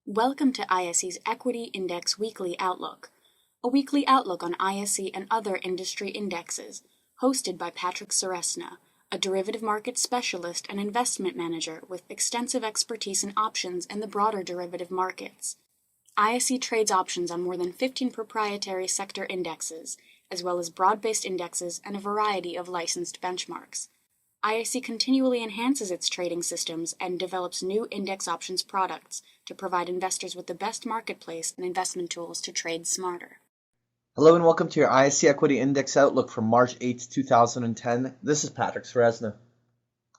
Welcome to ISE's Equity Index Weekly Outlook, a weekly outlook on ISE and other industry indexes, hosted by Patrick Ceresna, a derivative market specialist and investment manager with extensive expertise in options and the broader derivative markets. ISE trades options on more than 15 proprietary sector indexes, as well as broad-based indexes and a variety of licensed benchmarks. ISE continually enhances its trading systems and develops new index options products to provide investors with the best marketplace and investment tools to trade smarter. Hello and welcome to your ISE Equity Index Outlook for March 8th, 2010. This is Patrick Ceresna.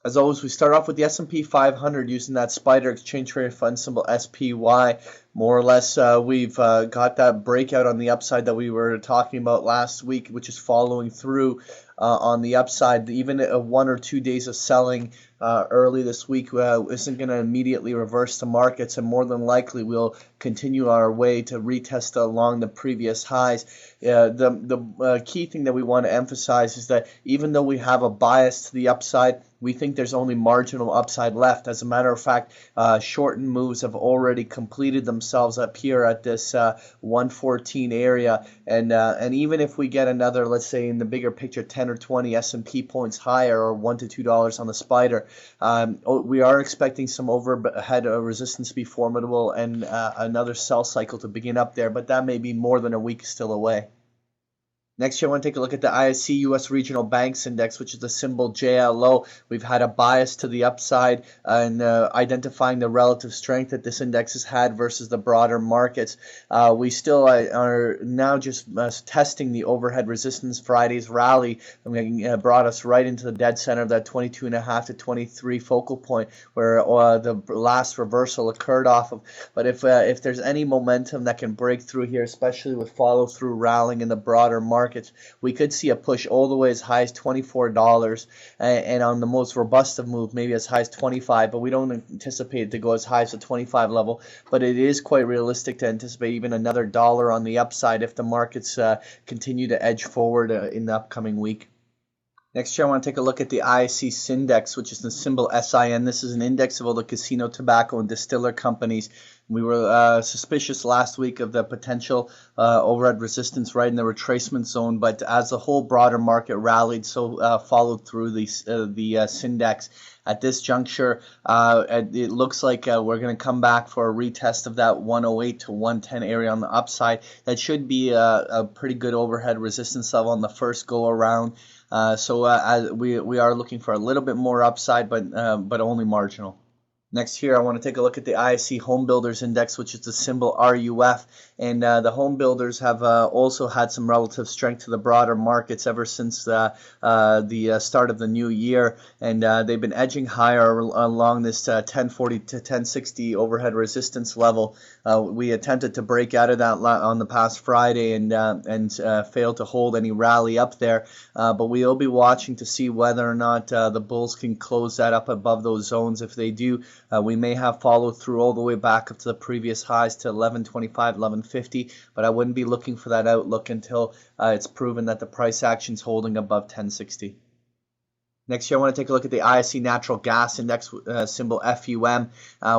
As always, we start off with the S&P 500 using that SPDR exchange traded fund symbol SPY. More or less, we've got that breakout on the upside that we were talking about last week, which is following through on the upside. Even 1 or 2 days of selling early this week isn't going to immediately reverse the markets, and more than likely we'll continue our way to retest along the previous highs. The key thing that we want to emphasize is that even though we have a bias to the upside, we think there's only marginal upside left. As a matter of fact, shortened moves have already completed themselves up here at this 114 area, and even if we get another, let's say in the bigger picture, 10 or 20 S&P points higher, or $1 to $2 on the SPDR, we are expecting some overhead resistance to be formidable and another sell cycle to begin up there, but that may be more than a week still away. Next here, I want to take a look at the ISE U.S. Regional Banks Index, which is the symbol JLO. We've had a bias to the upside in identifying the relative strength that this index has had versus the broader markets. We still are now just testing the overhead resistance. Friday's rally brought us right into the dead center of that 22.5 to 23 focal point where the last reversal occurred off of. But if there's any momentum that can break through here, especially with follow-through rallying in the broader markets, we could see a push all the way as high as $24, and on the most robust of move, maybe as high as $25, but we don't anticipate it to go as high as the $25 level. But it is quite realistic to anticipate even another dollar on the upside if the markets continue to edge forward in the upcoming week. Next here, I want to take a look at the ISE Sindex, which is the symbol SIN. This is an index of all the casino, tobacco, and distiller companies. We were suspicious last week of the potential overhead resistance right in the retracement zone, but as the whole broader market rallied, so followed through the Sindex. At this juncture, it looks like we're going to come back for a retest of that 108 to 110 area on the upside. That should be a pretty good overhead resistance level on the first go around. So we are looking for a little bit more upside, but only marginal. Next here, I want to take a look at the ISE Home Builders Index, which is the symbol RUF. And the home builders have also had some relative strength to the broader markets ever since the start of the new year. And they've been edging higher along this 1040 to 1060 overhead resistance level. We attempted to break out of that on the past Friday and failed to hold any rally up there. But we will be watching to see whether or not the bulls can close that up above those zones. If they do, we may have followed through all the way back up to the previous highs to 1125, 1150, but I wouldn't be looking for that outlook until it's proven that the price action's holding above 1060. Next here, I want to take a look at the ISE Natural Gas Index, symbol FUM.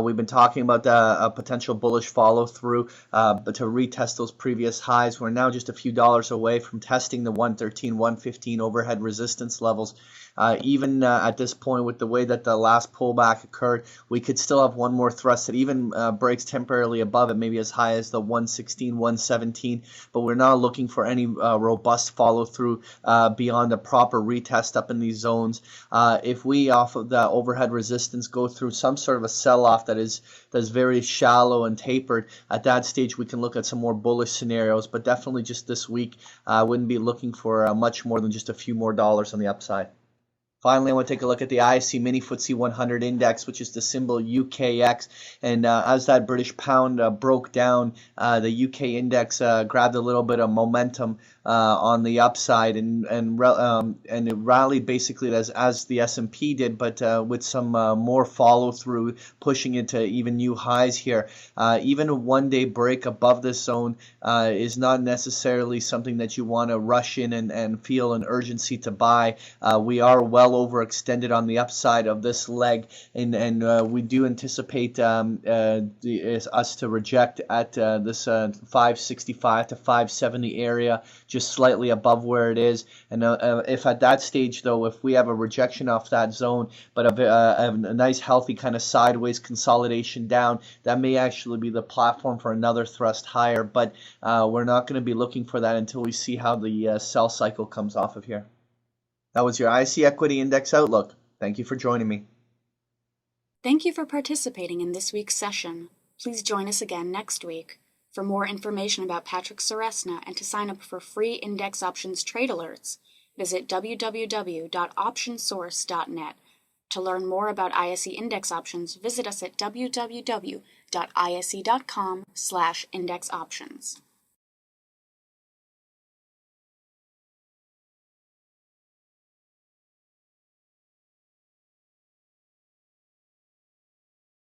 We've been talking about the potential bullish follow-through, but to retest those previous highs. We're now just a few dollars away from testing the 113, 115 overhead resistance levels. Even at this point, with the way that the last pullback occurred, we could still have one more thrust that even breaks temporarily above it, maybe as high as the 116, 117, but we're not looking for any robust follow-through beyond a proper retest up in these zones. If we, off of the overhead resistance, go through some sort of a sell-off that is very shallow and tapered, at that stage we can look at some more bullish scenarios, but definitely just this week I wouldn't be looking for much more than just a few more dollars on the upside. Finally, I want to take a look at the ISE Mini FTSE 100 Index, which is the symbol UKX. And as that British pound broke down, the UK index grabbed a little bit of momentum on the upside, and it rallied basically as the S&P did, but with some more follow through, pushing it to even new highs here. Even a one-day break above this zone is not necessarily something that you want to rush in and feel an urgency to buy. We are well overextended on the upside of this leg, and we do anticipate us to reject at this 565 to 570 area, just slightly above where it is. And if at that stage, though, if we have a rejection off that zone, but a nice healthy kind of sideways consolidation down, that may actually be the platform for another thrust higher. But we're not going to be looking for that until we see how the sell cycle comes off of here. That was your ISE Equity Index Outlook. Thank you for joining me. Thank you for participating in this week's session. Please join us again next week. For more information about Patrick Ceresna and to sign up for free index options trade alerts, visit www.optionsource.net. To learn more about ISE index options, visit us at www.ise.com/indexoptions.